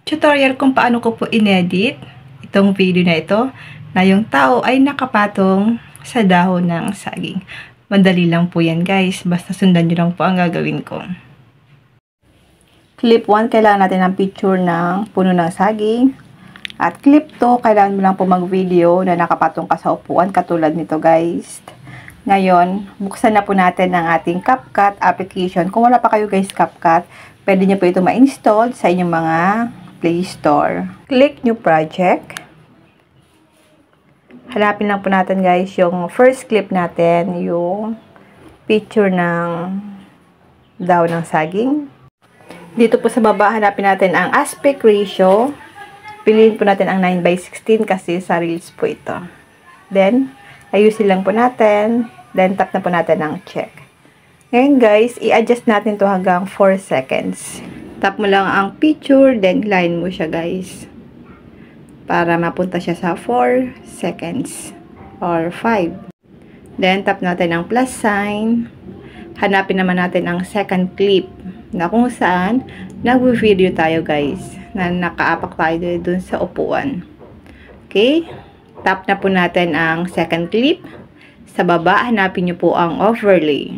tutorial kung paano ko po inedit itong video na ito na yung tao ay nakapatong sa dahon ng saging. Madali lang po yan guys, basta sundan nyo lang po ang gagawin ko. Clip 1, kailangan natin ng picture ng puno ng saging. At clip 2, kailangan mo lang po mag-video na nakapatong ka sa upuan katulad nito guys. Ngayon, buksan na po natin ang ating CapCut application. Kung wala pa kayo guys CapCut, pwede nyo po ito ma-install sa inyong mga Play Store. Click New Project. Hanapin lang po natin guys yung first clip natin, yung picture ng daw ng saging. Dito po sa baba, hanapin natin ang aspect ratio. Piliin po natin ang 9:16 kasi sa Reels po ito. Then, ayusin lang po natin. Then, tap na po natin ang check. Ngayon guys, i-adjust natin to hanggang 4 seconds. Tap mo lang ang picture, then line mo siya guys. Para mapunta siya sa 4 seconds or 5. Then, tap natin ang plus sign. Hanapin naman natin ang second clip na kung saan nag-video tayo guys. Na nakaapak tayo dun sa upuan. Okay? Tap na po natin ang second clip. Sa baba, hanapin nyo po ang overlay.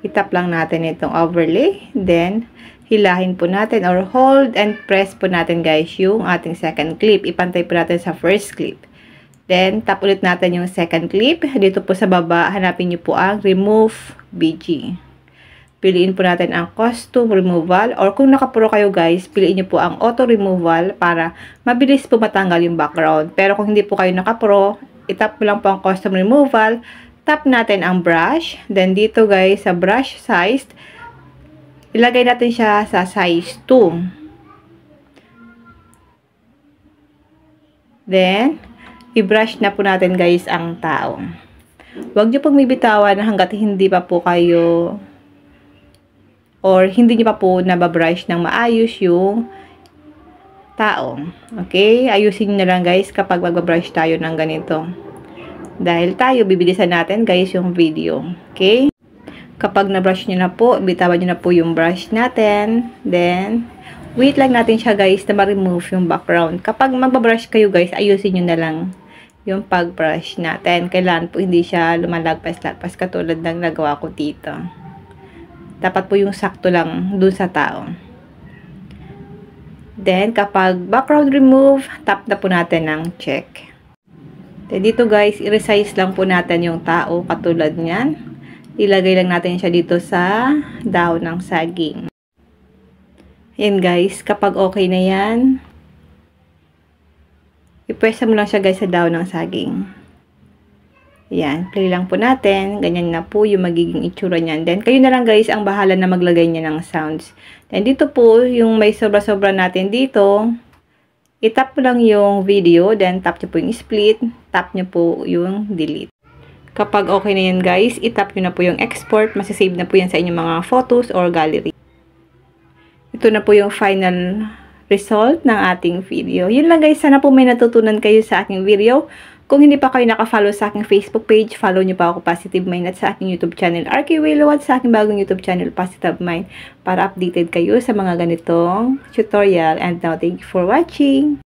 I-tap lang natin itong overlay. Then, hilahin po natin or hold and press po natin guys yung ating second clip. Ipantay po natin sa first clip. Then, tap ulit natin yung second clip. Dito po sa baba, hanapin nyo po ang remove BG. Piliin po natin ang costume removal or kung nakapro kayo guys, piliin nyo po ang auto removal para mabilis po matanggal yung background. Pero kung hindi po kayo nakapro, itap mo lang po ang costume removal, tap natin ang brush, then dito guys sa brush size, ilagay natin siya sa size 2. Then, i-brush na po natin guys ang tao. Huwag nyo pong bibitawan hanggat hindi pa po kayo or hindi nyo pa po nababrush ng maayos yung tao. Okay? Ayusin nyo na lang guys kapag magbabrush tayo ng ganito. Dahil tayo, bibilisan natin guys yung video. Okay? Kapag nabrush nyo na po, bitawan nyo na po yung brush natin. Then, wait lang natin siya guys na ma-remove yung background. Kapag magbabrush kayo guys, ayusin nyo na lang yung pag-brush natin. Kailangan po hindi siya lumalagpas-lagpas katulad ng nagawa ko dito. Dapat po yung sakto lang dun sa tao. Then, kapag background remove, tap na po natin ng check. Then, dito guys, i-resize lang po natin yung tao katulad niyan. Ilagay lang natin siya dito sa dahon ng saging. Ayan guys, kapag okay na yan, i-press mo lang siya guys sa dahon ng saging. Ayan, play lang po natin. Ganyan na po yung magiging itsura niyan. Then, kayo na lang guys ang bahala na maglagay niya ng sounds. Then, dito po, yung may sobra-sobra natin dito, itap mo lang yung video. Then, tap nyo po yung split. Tap nyo po yung delete. Kapag okay na yan guys, itap nyo na po yung export. Masasave na po yan sa inyong mga photos or gallery. Ito na po yung final result ng ating video. Yun lang guys, sana po may natutunan kayo sa aking video. Kung hindi pa kayo nakafollow sa aking Facebook page, follow nyo pa ako Positive Mind at sa aking YouTube channel RK Willow at sa aking bagong YouTube channel Positive Mind para updated kayo sa mga ganitong tutorial. And now, thank you for watching!